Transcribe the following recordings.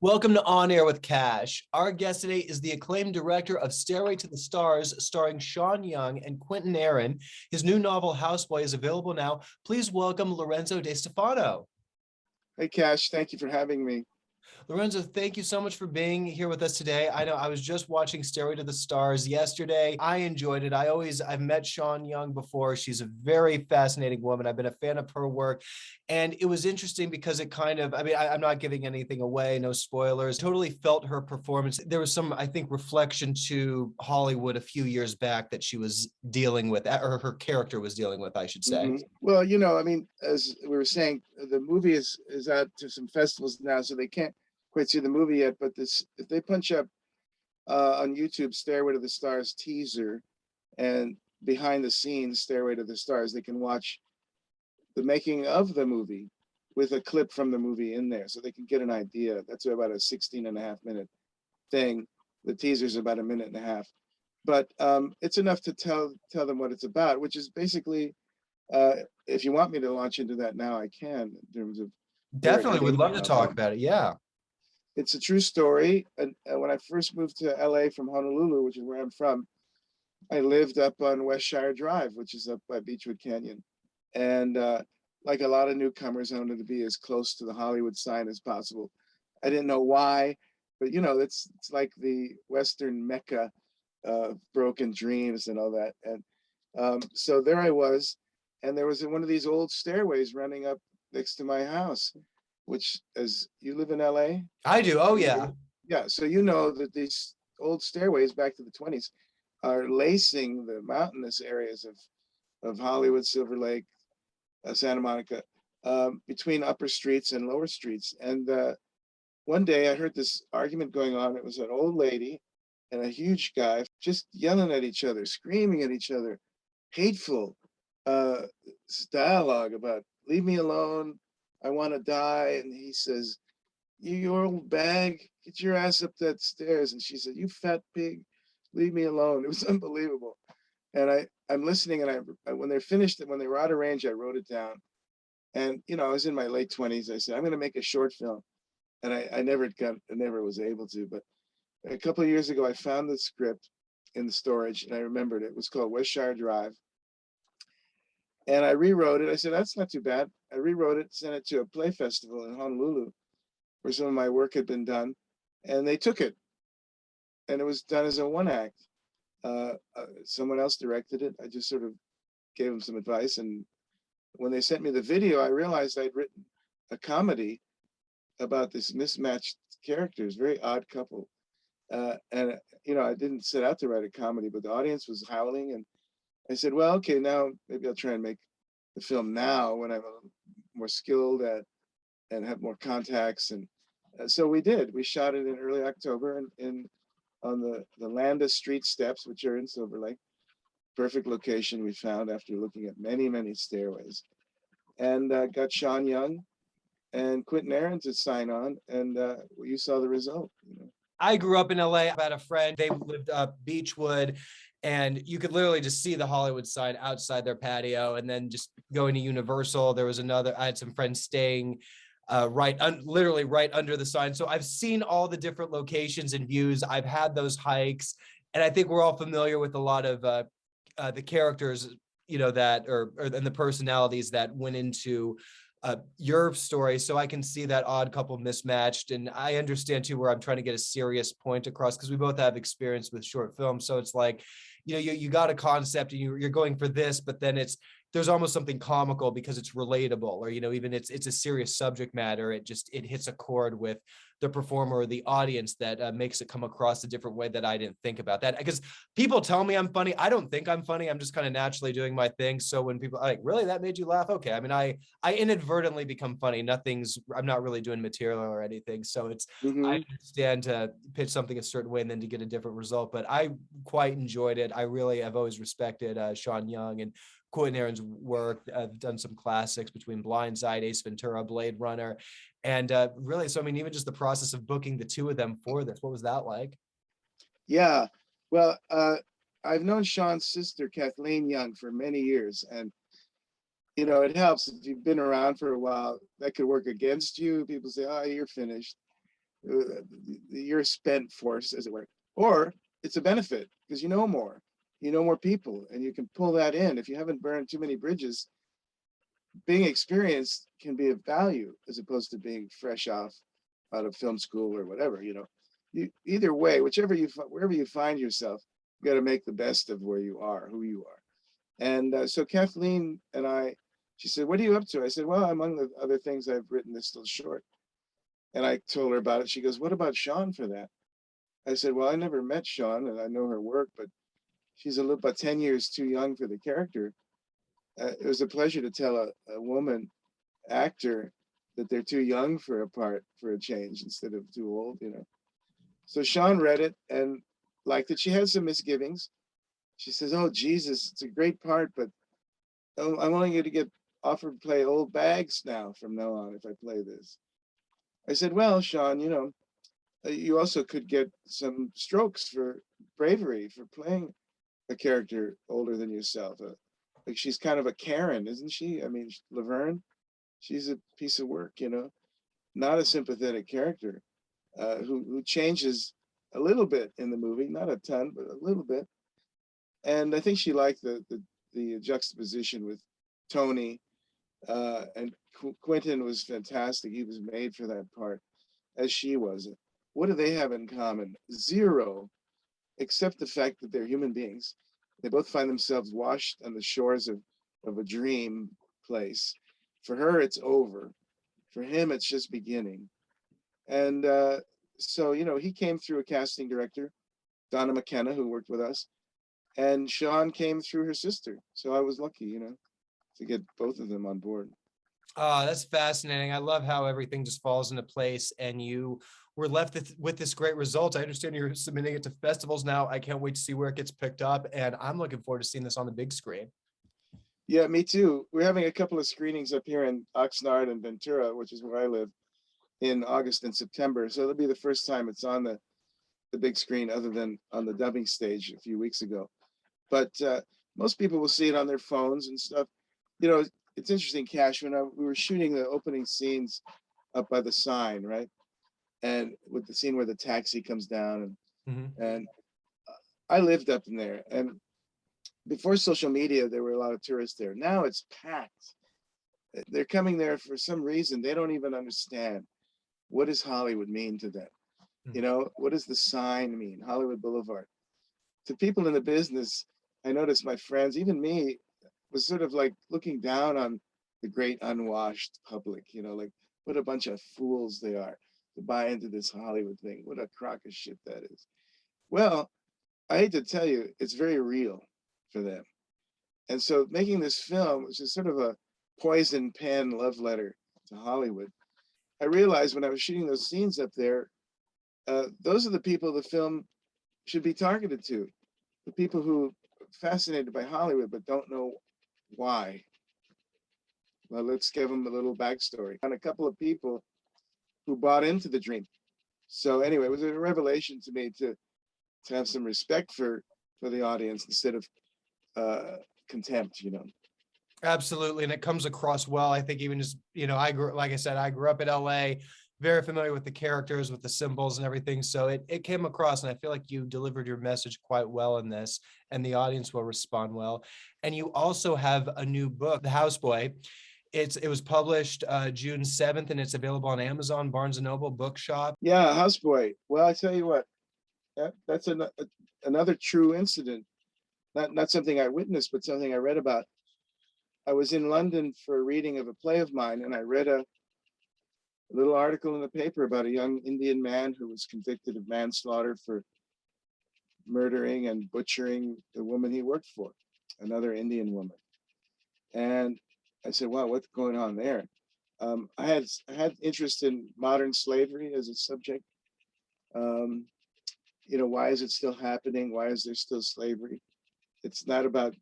Welcome to On Air with Kash. Our guest today is the acclaimed director of Stairway to the Stars, starring Sean Young and Quinton Aaron. His new novel, Houseboy, is available now. Please welcome Lorenzo DeStefano. Hey, Kash, thank you for having me. Lorenzo, thank you so much for being here with us today. I know I was just watching Stairway to the Stars yesterday. I enjoyed it. I've met Sean Young before. She's a very fascinating woman. I've been a fan of her work. And it was interesting because it kind of, I'm not giving anything away, no spoilers. Totally felt her performance. There was some, I think, reflection to Hollywood a few years back that she was dealing with, or her character was dealing with, I should say. Well, as we were saying, the movie is out to some festivals now, so they can't quite see the movie yet. But if they punch up on YouTube, Stairway to the Stars teaser, and behind the scenes, Stairway to the Stars, they can watch the making of the movie with a clip from the movie in there, so they can get an idea. That's about a 16.5-minute thing. The teaser's about a minute and a half, but it's enough to tell them what it's about, which is basically, if you want me to launch into that now, I can, in terms of definitely would love to talk about it. Yeah, it's a true story. And when I first moved to LA from Honolulu, which is where I'm from, I lived up on Westshire Drive, which is up by Beechwood Canyon. And like a lot of newcomers, I wanted to be as close to the Hollywood sign as possible. I didn't know why, but it's like the Western Mecca of broken dreams and all that. And so there I was, and there was one of these old stairways running up next to my house, which, as you live in LA? I do. Oh, yeah. Yeah. So you know that these old stairways back to the 20s are lacing the mountainous areas of Hollywood, Silver Lake, Santa Monica, between upper streets and lower streets. And one day I heard this argument going on. It was an old lady and a huge guy just yelling at each other, screaming at each other, hateful dialogue about, leave me alone, I want to die. And he says, you old bag, get your ass up that stairs. And she said, you fat pig, leave me alone. It was unbelievable. And I'm listening, and when they finished it, when they were out of range, I wrote it down. And I was in my late 20s. I said, I'm going to make a short film, and I never was able to. But a couple of years ago, I found the script in the storage, and I remembered it. It was called Westshire Drive, and I rewrote it. I said, that's not too bad. I rewrote it, sent it to a play festival in Honolulu, where some of my work had been done, and they took it, and it was done as a one act. Someone else directed it. I just sort of gave them some advice, and when they sent me the video, I realized I'd written a comedy about this mismatched characters, very odd couple, and I didn't set out to write a comedy, but the audience was howling, and I said, well, okay, now maybe I'll try and make the film now when I'm more skilled at and have more contacts. And so we did. We shot it in early October on the Landa Street steps, which are in Silver Lake. Perfect location we found after looking at many, many stairways. And got Sean Young and Quinton Aaron to sign on, and you saw the result. I grew up in LA. I had a friend, they lived up Beechwood, and you could literally just see the Hollywood sign outside their patio. And then just going to Universal, I had some friends staying literally right under the sign. So I've seen all the different locations and views. I've had those hikes, and I think we're all familiar with a lot of the characters, and the personalities that went into your story. So I can see that odd couple mismatched, and I understand too where I'm trying to get a serious point across, because we both have experience with short films. So it's like, you got a concept and you're going for this, but then there's almost something comical because it's relatable, or even it's a serious subject matter. It hits a chord with the performer or the audience that makes it come across a different way that I didn't think about that. Because people tell me I'm funny, I don't think I'm funny. I'm just kind of naturally doing my thing. So when people are like, really, that made you laugh? Okay, I inadvertently become funny. I'm not really doing material or anything. So I understand to pitch something a certain way and then to get a different result. But I quite enjoyed it. I really have always respected Sean Young and Quinton Aaron's work. I've done some classics between Blindside, Ace Ventura, Blade Runner, and really, so even just the process of booking the two of them for this, what was that like? Yeah, well, I've known Sean's sister, Kathleen Young, for many years, and it helps if you've been around for a while. That could work against you. People say, "Oh, you're finished," the year spent force, as it were, or it's a benefit because you know more people, and you can pull that in. If you haven't burned too many bridges, being experienced can be of value as opposed to being fresh out of film school or whatever. Either way, wherever you find yourself, you got to make the best of where you are, who you are. And so Kathleen and I, she said, "What are you up to?" I said, "Well, among the other things I've written this little short." And I told her about it. She goes, "What about Sean for that?" I said, "Well, I never met Sean and I know her work, but she's about 10 years too young for the character." It was a pleasure to tell a woman actor that they're too young for a part for a change instead of too old. So Sean read it and liked it. She had some misgivings. She says, "Oh, Jesus, it's a great part, but I'm only going to get offered to play old bags now from now on if I play this." I said, "Well, Sean, you also could get some strokes for bravery for playing a character older than yourself. Like she's kind of a Karen, isn't she? I mean, Laverne, she's a piece of work, not a sympathetic character who changes a little bit in the movie, not a ton, but a little bit." And I think she liked the juxtaposition with Tony, and Quinton was fantastic. He was made for that part, as she was. What do they have in common? Zero, except the fact that they're human beings. They both find themselves washed on the shores of a dream place. For her, it's over. For him, it's just beginning. And so, he came through a casting director, Donna McKenna, who worked with us, and Sean came through her sister. So I was lucky, to get both of them on board. Oh, that's fascinating. I love how everything just falls into place and you were left with this great result. I understand you're submitting it to festivals now. I can't wait to see where it gets picked up. And I'm looking forward to seeing this on the big screen. Yeah, me too. We're having a couple of screenings up here in Oxnard and Ventura, which is where I live, in August and September. So it'll be the first time it's on the big screen other than on the dubbing stage a few weeks ago. But most people will see it on their phones and stuff. It's interesting, Kash, when we were shooting the opening scenes up by the sign, right? And with the scene where the taxi comes down and I lived up in there. And before social media, there were a lot of tourists there. Now it's packed. They're coming there for some reason. They don't even understand. What does Hollywood mean to them? What does the sign mean? Hollywood Boulevard. To people in the business, I noticed my friends, even me, was sort of like looking down on the great unwashed public, like what a bunch of fools they are to buy into this Hollywood thing. What a crock of shit that is. Well, I hate to tell you, it's very real for them. And so making this film, which is sort of a poison pen love letter to Hollywood, I realized when I was shooting those scenes up there, those are the people the film should be targeted to. The people who are fascinated by Hollywood but don't know why. Well, let's give them a little backstory on a couple of people who bought into the dream. So anyway, it was a revelation to me to have some respect for the audience instead of contempt. Absolutely. And it comes across well. I think even just, I grew up in LA, very familiar with the characters, with the symbols and everything. So it came across, and I feel like you delivered your message quite well in this, and the audience will respond well. And you also have a new book, The Houseboy. It was published June 7th, and it's available on Amazon, Barnes and Noble, Bookshop. Yeah, Houseboy. Well, I tell you what, that's another true incident. Not something I witnessed, but something I read about. I was in London for a reading of a play of mine, and I read a little article in the paper about a young Indian man who was convicted of manslaughter for murdering and butchering the woman he worked for, another Indian woman. And I said, "Wow, what's going on there?" I had interest in modern slavery as a subject. Why is it still happening? Why is there still slavery? It's not about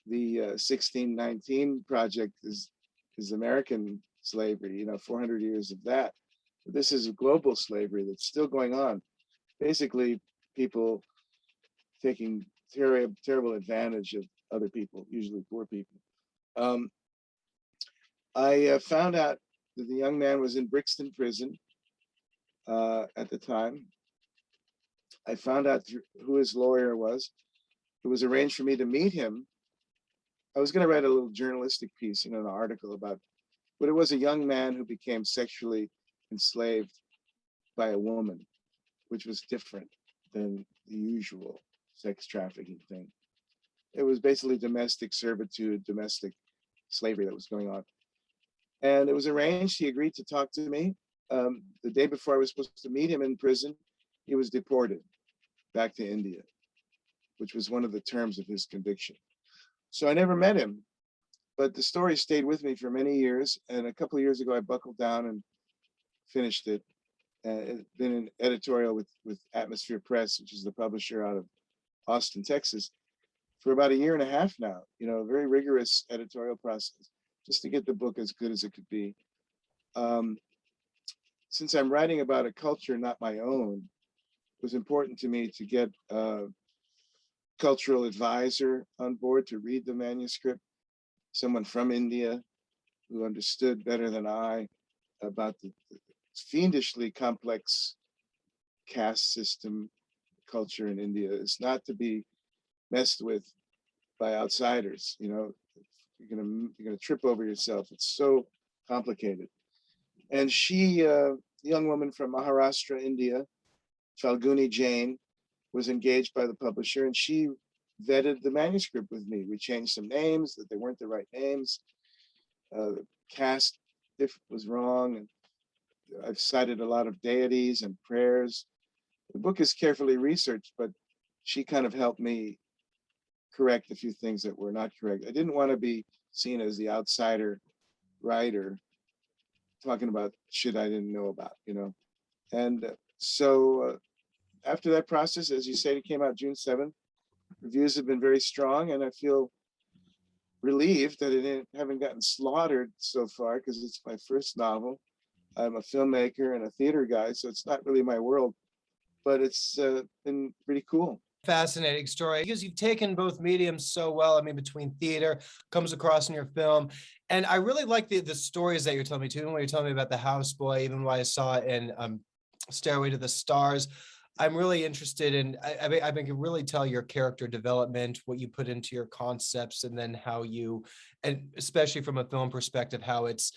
the 1619 project is American slavery, 400 years of that. But this is a global slavery that's still going on. Basically, people taking terrible advantage of other people, usually poor people. I found out that the young man was in Brixton prison. at the time. I found out who his lawyer was. It was arranged for me to meet him. I was going to write a little journalistic piece, an article about, but it was a young man who became sexually enslaved by a woman, which was different than the usual sex trafficking thing. It was basically domestic servitude, domestic slavery that was going on. And it was arranged. He agreed to talk to me. The day before I was supposed to meet him in prison, he was deported back to India, which was one of the terms of his conviction. So I never met him, but the story stayed with me for many years. And a couple of years ago, I buckled down and finished it. It's been an editorial with Atmosphere Press, which is the publisher out of Austin, Texas, for about a year and a half now. A very rigorous editorial process just to get the book as good as it could be. Since I'm writing about a culture not my own, it was important to me to get a cultural advisor on board to read the manuscript, someone from India who understood better than I about the fiendishly complex caste system culture in India. Is not to be messed with by outsiders. You're gonna trip over yourself. It's so complicated. And she, a young woman from Maharashtra, India, Falguni Jain, was engaged by the publisher, and she vetted the manuscript with me. We changed some names, that they weren't the right names. The cast was wrong, and I've cited a lot of deities and prayers. The book is carefully researched, but she kind of helped me correct a few things that were not correct. I didn't want to be seen as the outsider writer talking about shit I didn't know about, And so after that process, as you said, it came out June 7th. Reviews have been very strong, and I feel relieved that it haven't gotten slaughtered so far, because it's my first novel. I'm a filmmaker and a theater guy, so it's not really my world, but it's been pretty cool. Fascinating story, because you've taken both mediums so well. I mean, between theater comes across in your film, and I really like the stories that you're telling me too. When you're telling me about the houseboy, even when I saw it in Stairway to the Stars, I'm really interested in. I can really tell your character development, what you put into your concepts, and then how you, and especially from a film perspective, how it's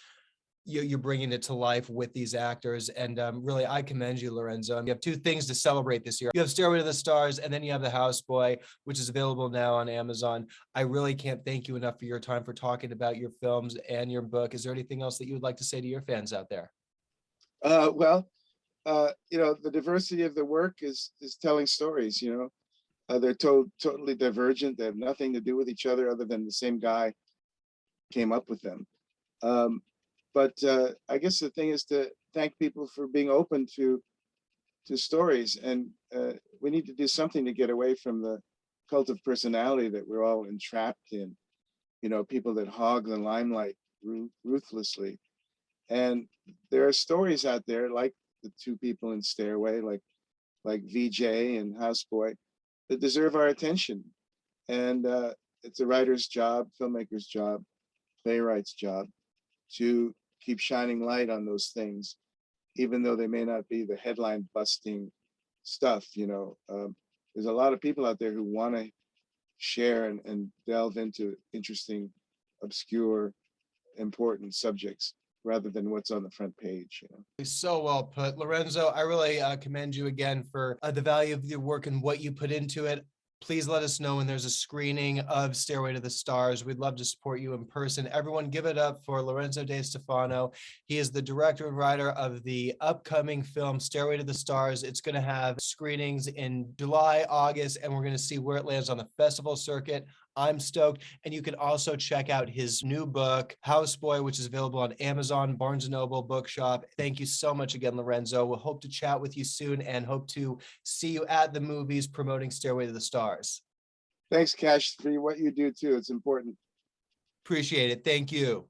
you're bringing it to life with these actors. And really, I commend you, Lorenzo. You have two things to celebrate this year. You have Stairway to the Stars, and then you have The Houseboy, which is available now on Amazon. I really can't thank you enough for your time, for talking about your films and your book. Is there anything else that you would like to say to your fans out there? The diversity of the work is telling stories. They're totally divergent. They have nothing to do with each other other than the same guy came up with them. But I guess the thing is to thank people for being open to stories, and we need to do something to get away from the cult of personality that we're all entrapped in. People that hog the limelight ruthlessly. And there are stories out there like the two people in Stairway, like VJ and Houseboy, that deserve our attention. And it's a writer's job, filmmaker's job, playwright's job to keep shining light on those things, even though they may not be the headline busting stuff. There's a lot of people out there who want to share and delve into interesting, obscure, important subjects rather than what's on the front page. So well put, Lorenzo. I really commend you again for the value of your work and what you put into it. Please let us know when there's a screening of Stairway to the Stars. We'd love to support you in person. Everyone give it up for Lorenzo DeStefano. He is the director and writer of the upcoming film Stairway to the Stars. It's going to have screenings in July, August, and we're going to see where it lands on the festival circuit. I'm stoked. And you can also check out his new book, Houseboy, which is available on Amazon, Barnes & Noble, Bookshop. Thank you so much again, Lorenzo. We'll hope to chat with you soon and hope to see you at the movies promoting Stairway to the Stars. Thanks, Kash, for what you do too. It's important. Appreciate it. Thank you.